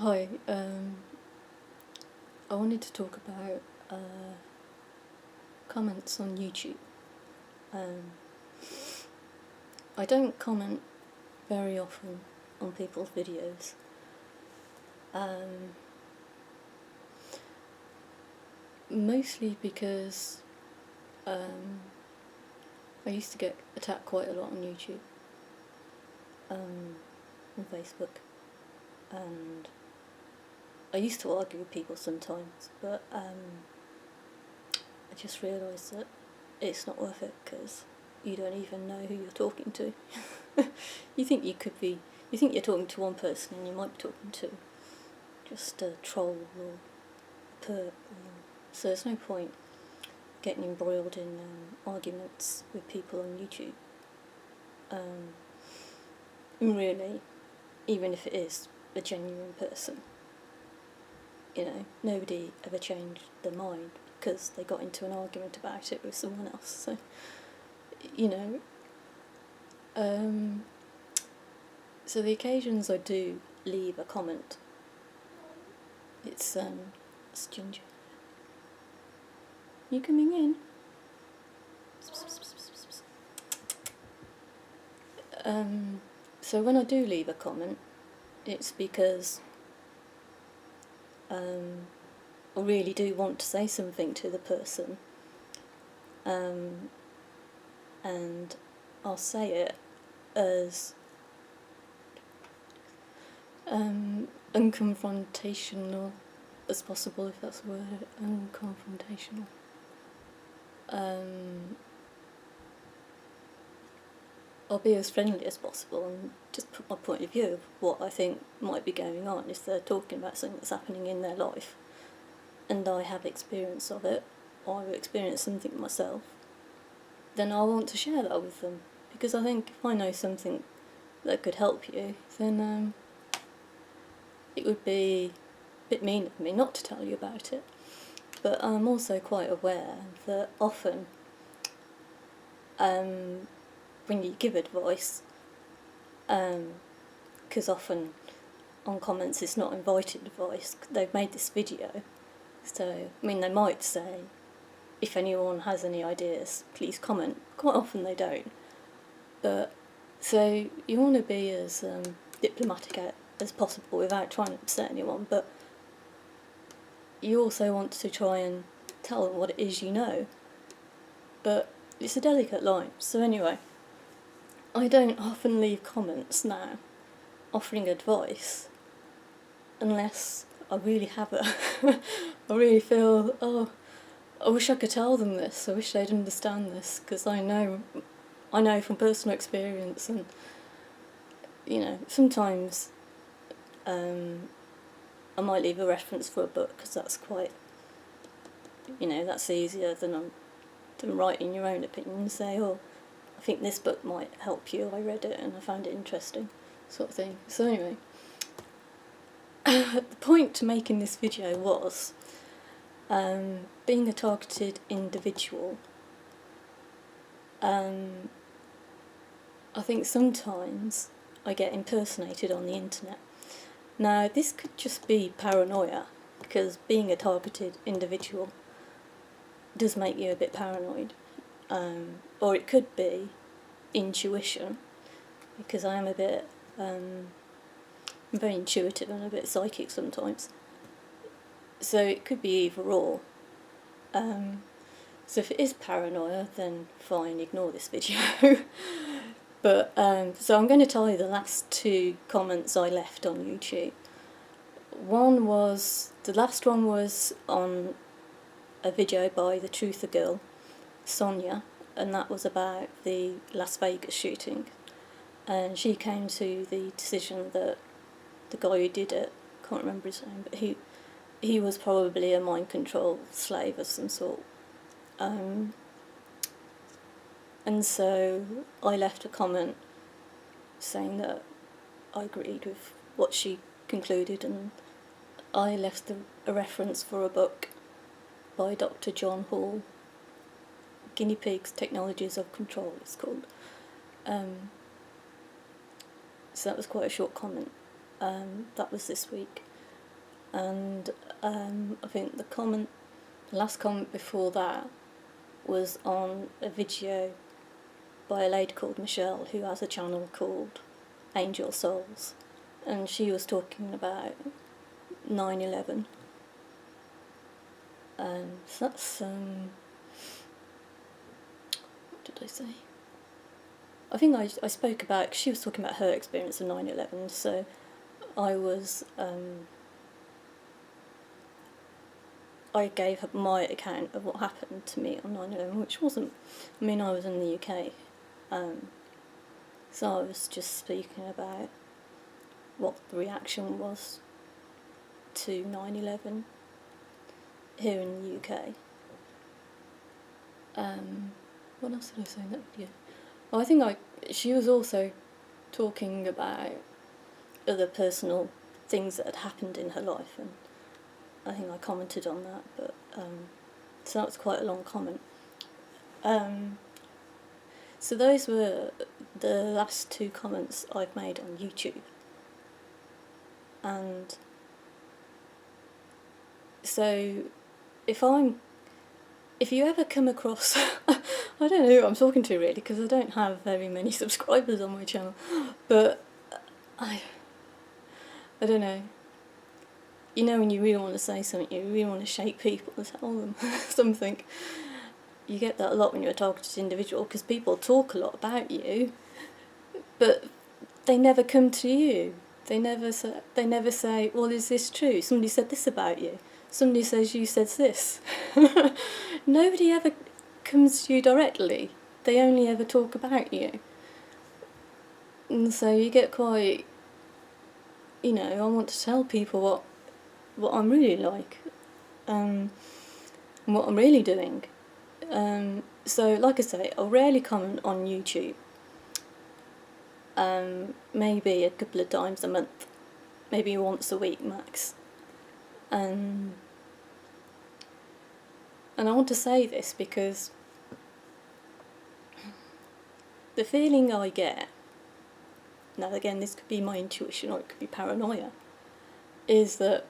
Hi, I wanted to talk about comments on YouTube. I don't comment very often on people's videos. Mostly because I used to get attacked quite a lot on YouTube, on Facebook, and I used to argue with people sometimes, but I just realised that it's not worth it because you don't even know who you're talking to. You think you're talking to one person and you might be talking to just a troll or a perp, so there's no point getting embroiled in arguments with people on YouTube. Really, even if it is a genuine person, nobody ever changed their mind because they got into an argument about it with someone else. So, so the occasions I do leave a comment, it's Ginger. You coming in? So when I do leave a comment, it's because I really do want to say something to the person, and I'll say it as unconfrontational as possible, if that's a word. Unconfrontational. I'll be as friendly as possible and just put my point of view of what I think might be going on. If they're talking about something that's happening in their life and I have experience of it, or I've experienced something myself, then I want to share that with them, because I think if I know something that could help you, then it would be a bit mean of me not to tell you about it. But I'm also quite aware that often when you give advice, because often on comments it's not invited advice, they've made this video, so they might say, if anyone has any ideas, please comment. Quite often they don't. But so you want to be as diplomatic as possible without trying to upset anyone, but you also want to try and tell them what it is you know. But it's a delicate line. So anyway, I don't often leave comments now offering advice unless I really have it. I really feel, I wish I could tell them this, I wish they'd understand this, because I know from personal experience, and sometimes I might leave a reference for a book, because that's quite, that's easier than writing your own opinion and say, I think this book might help you, I read it and I found it interesting, sort of thing. So anyway, the point to making this video was, being a targeted individual, I think sometimes I get impersonated on the internet. Now, this could just be paranoia, because being a targeted individual does make you a bit paranoid, or it could be intuition, because I am a bit, I'm very intuitive and a bit psychic sometimes, so it could be either or. So if it is paranoia, then fine, ignore this video. But so I'm going to tell you the last two comments I left on YouTube. The last one was on a video by the truther girl, Sonia, and that was about the Las Vegas shooting. And she came to the decision that the guy who did it, can't remember his name, but he was probably a mind control slave of some sort. And so I left a comment saying that I agreed with what she concluded, and I left a reference for a book by Dr. John Hall, Guinea Pigs, Technologies of Control, it's called. So that was quite a short comment. That was this week. and I think the last comment before that was on a video by a lady called Michelle, who has a channel called Angel Souls, and she was talking about 9/11. So that's what did I say? I think I spoke about, she was talking about her experience of 9/11, so I was I gave her my account of what happened to me on 9/11, which wasn't, I mean, I was in the UK, so I was just speaking about what the reaction was to 9/11 here in the UK. What else did I say in that video? Well, I think she was also talking about other personal things that had happened in her life, and I think I commented on that, but so that was quite a long comment. So those were the last 2 comments I've made on YouTube, and so if you ever come across, I don't know who I'm talking to really, because I don't have very many subscribers on my channel, but I don't know. You know, when you really want to say something, you really want to shake people and tell them something. You get that a lot when you're a targeted individual, because people talk a lot about you, but they never come to you. They never say, well, is this true? Somebody said this about you. Somebody says you said this. Nobody ever comes to you directly. They only ever talk about you. And so you get quite, you know, I want to tell people what I'm really like, and what I'm really doing. So, like I say, I'll rarely comment on YouTube. Maybe a couple of times a month, maybe once a week max. And I want to say this because the feeling I get, now again this could be my intuition or it could be paranoia, is that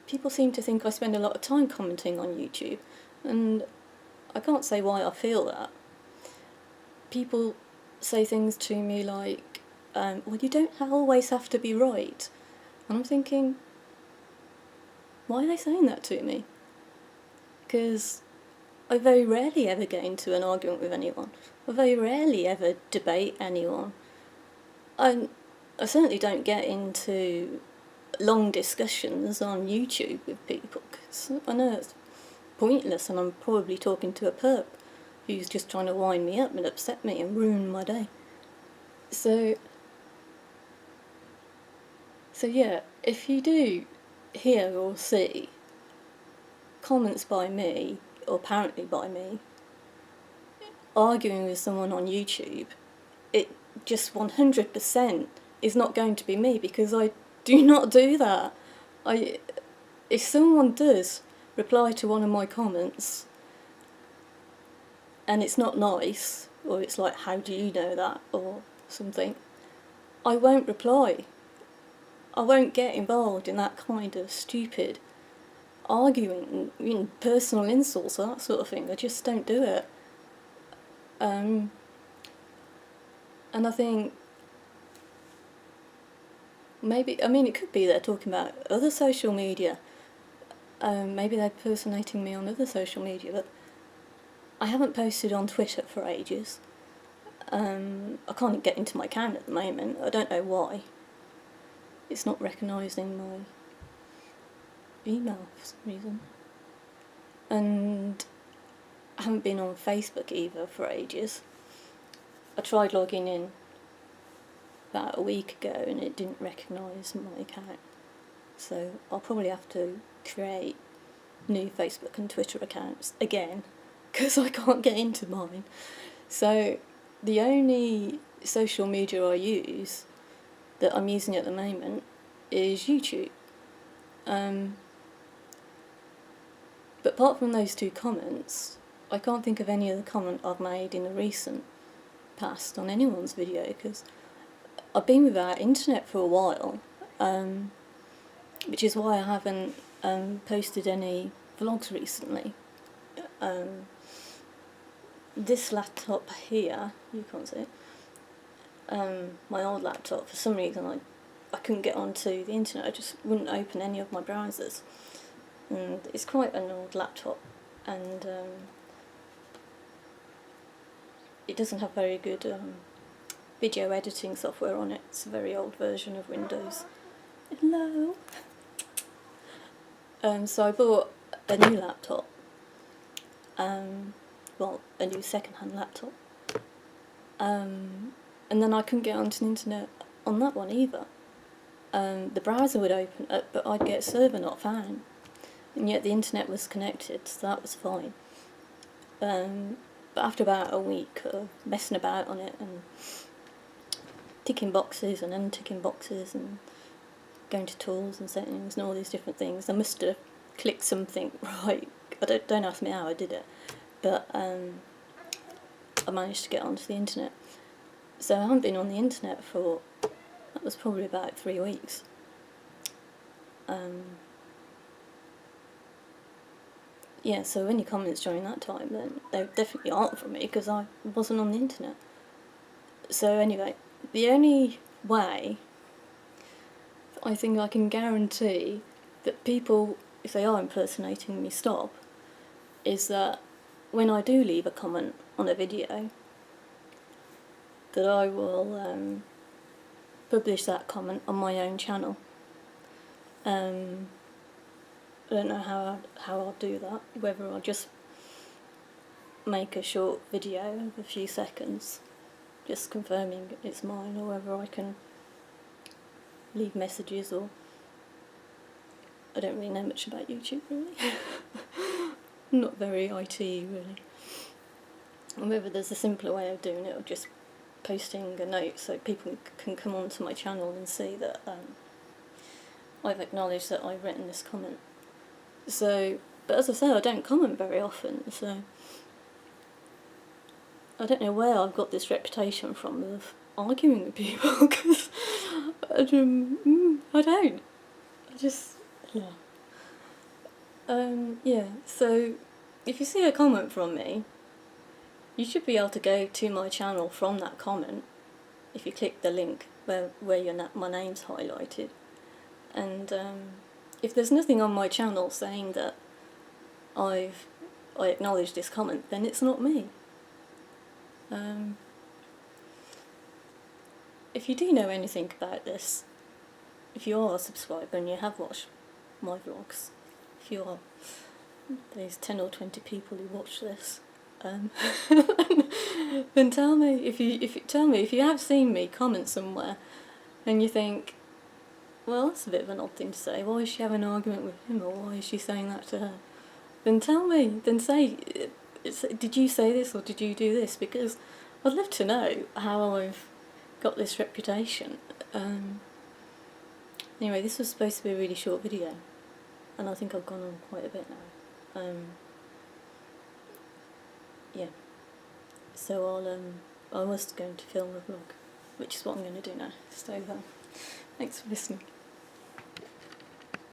people seem to think I spend a lot of time commenting on YouTube, and I can't say why I feel that. People say things to me like, well, you don't always have to be right. And I'm thinking, why are they saying that to me? Because I very rarely ever get into an argument with anyone. I very rarely ever debate anyone. I certainly don't get into long discussions on YouTube with people, because I know it's pointless and I'm probably talking to a perp who's just trying to wind me up and upset me and ruin my day. So yeah, if you do hear or see comments by me, or apparently by me, arguing with someone on YouTube, it just 100% is not going to be me, because I do not do that. If someone does reply to one of my comments and it's not nice, or it's like, how do you know that, or something, I won't reply. I won't get involved in that kind of stupid arguing, personal insults or that sort of thing. I just don't do it. And I think maybe, I mean, it could be they're talking about other social media. Maybe they're impersonating me on other social media, but I haven't posted on Twitter for ages. I can't get into my account at the moment. I don't know why. It's not recognising my email for some reason. And I haven't been on Facebook either for ages. I tried logging in about a week ago and it didn't recognise my account. So I'll probably have to create new Facebook and Twitter accounts again, because I can't get into mine. So the only social media I use that I'm using at the moment is YouTube. But apart from those 2 comments, I can't think of any other comment I've made in the recent past on anyone's video, because I've been without internet for a while. which is why I haven't posted any vlogs recently. This laptop here, you can't see it, my old laptop, for some reason I couldn't get onto the internet. I just wouldn't open any of my browsers, and it's quite an old laptop, and it doesn't have very good video editing software on it. It's a very old version of Windows. Hello. So I bought a new laptop, well, a new second-hand laptop, and then I couldn't get onto the internet on that one either. The browser would open up, but I'd get server not found, and yet the internet was connected, so that was fine. But after about a week of messing about on it and ticking boxes and unticking boxes and going to tools and settings and all these different things, I must have clicked something right. Don't ask me how I did it, but I managed to get onto the internet. So I haven't been on the internet for, that was probably about 3 weeks. Yeah, so any comments during that time, then they definitely aren't from me, because I wasn't on the internet. So anyway, the only way I think I can guarantee that people, if they are impersonating me, stop, is that when I do leave a comment on a video, that I will publish that comment on my own channel. I don't know how I'll do that, whether I'll just make a short video of a few seconds just confirming it's mine, or whether I can leave messages, or I don't really know much about YouTube really. I'm not very IT really. Or whether there's a simpler way of doing it, or just posting a note so people can come onto my channel and see that I've acknowledged that I've written this comment. So, but as I say, I don't comment very often, so I don't know where I've got this reputation from of arguing with people, because I don't. I just, yeah. Yeah, so if you see a comment from me, you should be able to go to my channel from that comment if you click the link where my name's highlighted. And if there's nothing on my channel saying that I acknowledge this comment, then it's not me. If you do know anything about this, if you are a subscriber and you have watched my vlogs, if you are these 10 or 20 people who watch this, then tell me if you have seen me comment somewhere and you think, well, that's a bit of an odd thing to say, why is she having an argument with him, or why is she saying that to her? Then tell me, then say, did you say this or did you do this? Because I'd love to know how I've got this reputation. Anyway, this was supposed to be a really short video, and I think I've gone on quite a bit now. Yeah, so I was going to film a vlog, which is what I'm going to do now. So thanks for listening.